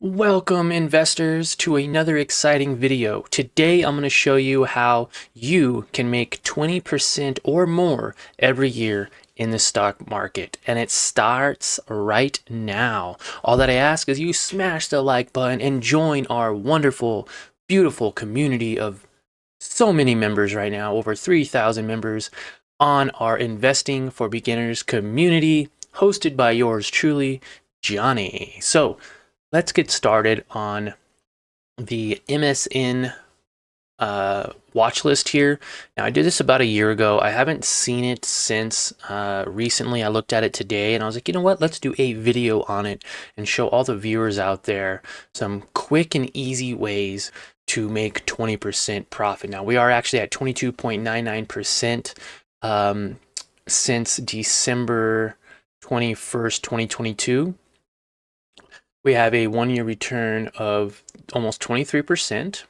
Welcome investors to another exciting video. Today I'm going to show you how you can make 20% or more every year in the stock market, and it starts right now. All that I ask is you smash the like button and join our wonderful, beautiful community of so many members right now, over 3,000 members on our Investing for Beginners community, hosted by yours truly, Johnny. So let's get started on the MSN watch list here. Now, I did this about a year ago. I haven't seen it since recently. I looked at it today and I was like, you know what? Let's do a video on it and show all the viewers out there some quick and easy ways to make 20% profit. Now, we are actually at 22.99% since December 21st, 2022. We have a 1-year return of almost 23%,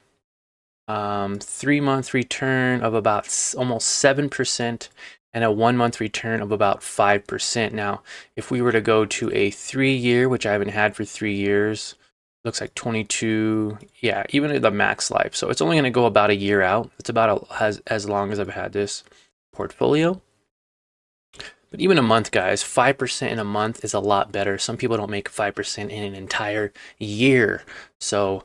3-month return of about almost 7%, and a 1-month return of about 5%. Now, if we were to go to a 3-year, which I haven't had for 3 years, looks like 22, yeah, even at the max life. So it's only going to go about a year out. It's about as long as I've had this portfolio. But even a month, guys, 5% in a month is a lot better. Some people don't make 5% in an entire year. So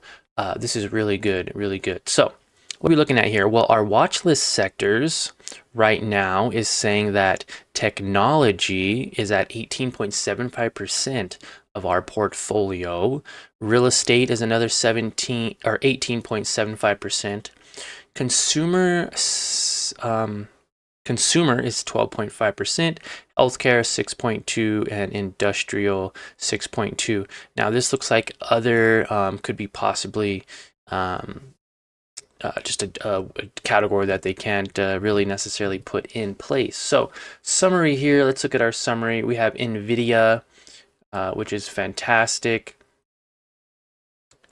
this is really good, really good. So what are we looking at here? Well, our watch list sectors right now is saying that technology is at 18.75% of our portfolio. Real estate is another 17 or 18.75%. Consumer is 12.5%, healthcare 6.2%, and industrial 6.2%. Now this looks like other could be possibly just a category that they can't really necessarily put in place. So summary here, let's look at our summary. We have NVIDIA, which is fantastic.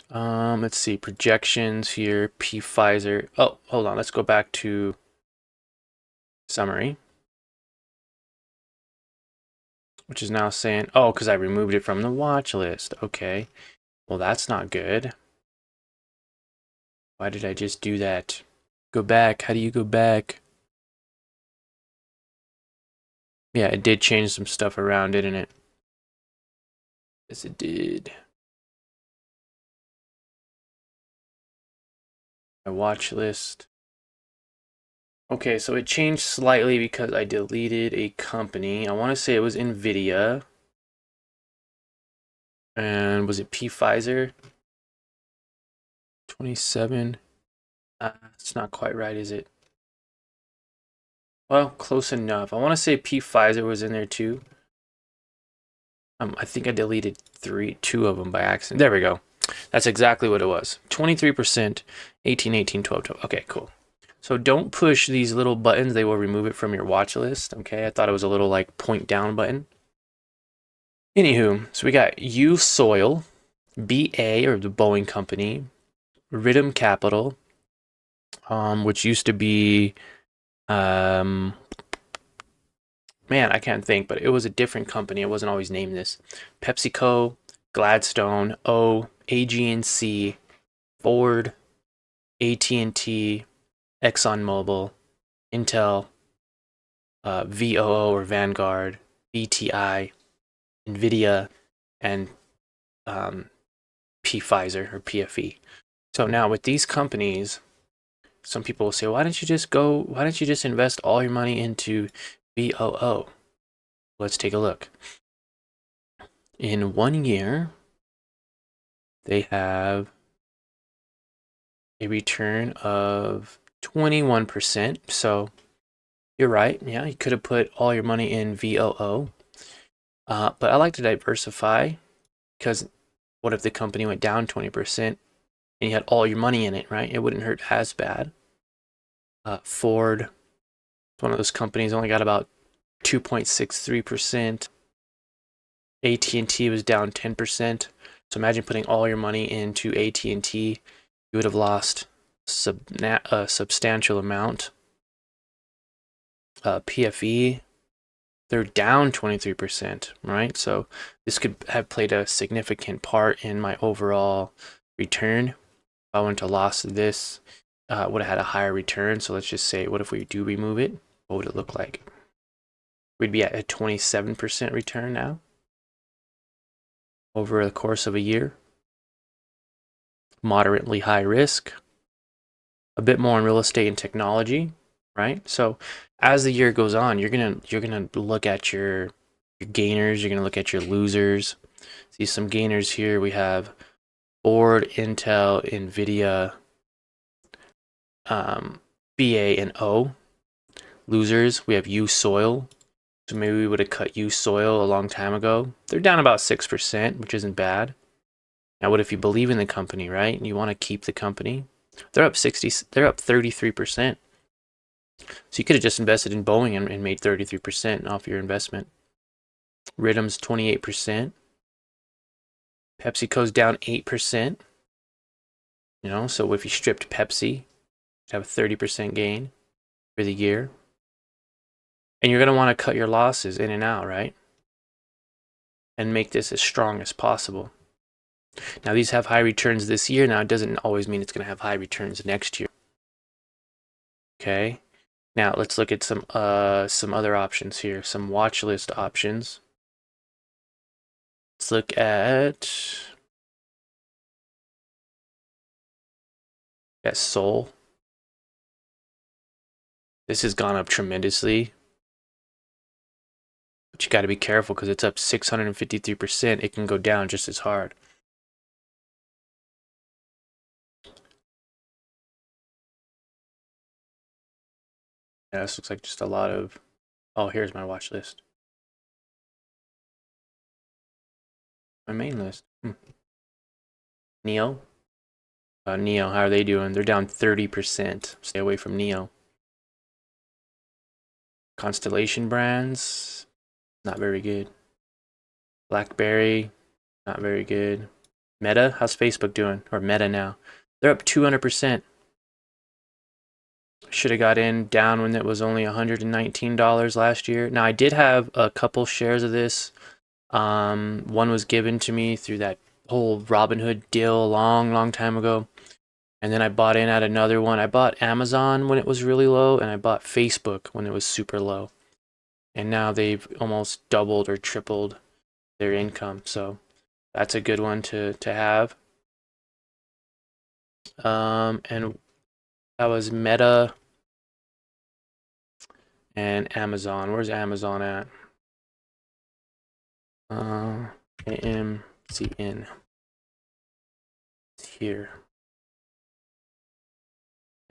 Let's see, projections here, Pfizer. Oh, hold on, let's go back to summary, which is now saying, oh, because I removed it from the watch list. Okay, well, that's not good. Why did I just do that? Go back. How do you go back? Yeah, it did change some stuff around, didn't it? Yes, it did. My watch list. Okay, so it changed slightly because I deleted a company. I want to say it was NVIDIA. And was it Pfizer? 27. It's not quite right, is it? Well, close enough. I want to say Pfizer was in there too. I think I deleted two of them by accident. There we go. That's exactly what it was. 23%, 18, 18, 12, 12. Okay, cool. So don't push these little buttons. They will remove it from your watch list. Okay, I thought it was a little like point down button. Anywho, so we got U Soil, BA, or the Boeing company, Rhythm Capital, which used to be, man, I can't think, but it was a different company. It wasn't always named this. PepsiCo, Gladstone, AG&C, Ford, AT&T, ExxonMobil, Intel, VOO or Vanguard, BTI, NVIDIA, and Pfizer or PFE. So now with these companies, some people will say, why don't you just invest all your money into VOO? Let's take a look. In 1 year, they have a return of 21%. So you're right. Yeah, you could have put all your money in VOO. But I like to diversify, because what if the company went down 20% and you had all your money in it, right? It wouldn't hurt as bad. Ford, one of those companies, only got about 2.63%. AT&T was down 10%. So imagine putting all your money into AT&T. You would have lost a substantial amount. PFE, they're down 23%, right? So this could have played a significant part in my overall return. If I went to loss this, would have had a higher return. So let's just say, what if we do remove it? What would it look like? We'd be at a 27% return now over the course of a year. Moderately high risk, a bit more in real estate and technology, right? So as the year goes on, you're gonna look at your gainers, you're gonna look at your losers. See some gainers here. We have Ford, Intel, Nvidia, BA, and O. Losers, we have USoil. So maybe we would have cut USoil a long time ago. They're down about 6%, which isn't bad. Now, what if you believe in the company, right? And you want to keep the company? They're up 33%. So you could have just invested in Boeing and made 33% off your investment. Ritm's 28%. PepsiCo's down 8%. You know, so if you stripped Pepsi, you'd have a 30% gain for the year. And you're going to want to cut your losses in and out, right? And make this as strong as possible. Now, these have high returns this year. Now, it doesn't always mean it's going to have high returns next year. Okay. Now, let's look at some other options here. Some watch list options. Let's look at Soul. This has gone up tremendously. But you got to be careful because it's up 653%. It can go down just as hard. Yeah, this looks like just a lot of... Oh, here's my watch list. My main list. Neo. Neo, how are they doing? They're down 30%. Stay away from Neo. Constellation Brands, not very good. BlackBerry, not very good. Meta, how's Facebook doing? Or Meta now? They're up 200%. Should have got in down when it was only $119 last year. Now, I did have a couple shares of this. One was given to me through that whole Robinhood deal a long time ago. And then I bought in at another one. I bought Amazon when it was really low, and I bought Facebook when it was super low. And now they've almost doubled or tripled their income. So that's a good one to have. And that was Meta and Amazon. Where's Amazon at? AMCN. It's here.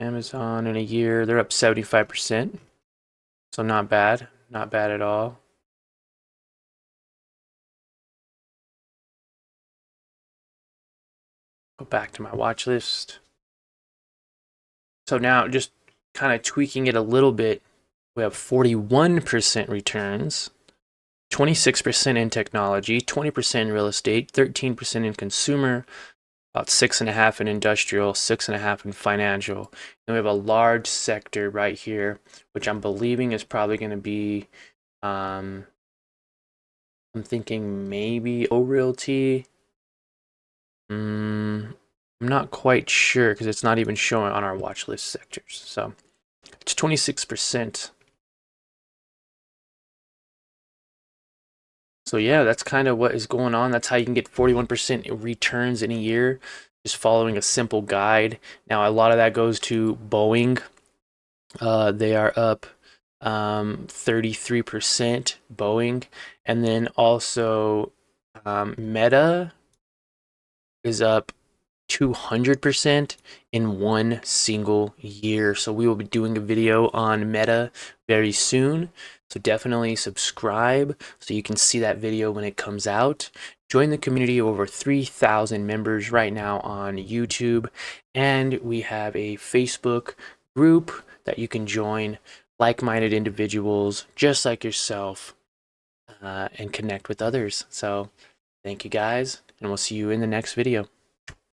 Amazon in a year, they're up 75%. So not bad. Not bad at all. Go back to my watch list. So now just kind of tweaking it a little bit, we have 41% returns, 26% in technology, 20% in real estate, 13% in consumer, about 6.5% in industrial, 6.5% in financial. And we have a large sector right here, which I'm believing is probably going to be, I'm thinking maybe O-Realty. I'm not quite sure because it's not even showing on our watch list sectors. So it's 26%. So yeah, that's kind of what is going on. That's how you can get 41% returns in a year, just following a simple guide. Now, a lot of that goes to Boeing. They are up 33%, Boeing. And then also Meta is up 200% in one single year. So we will be doing a video on Meta very soon. So definitely subscribe so you can see that video when it comes out. Join the community of over 3,000 members right now on YouTube. And we have a Facebook group that you can join, like-minded individuals just like yourself, and connect with others. So thank you guys, and we'll see you in the next video.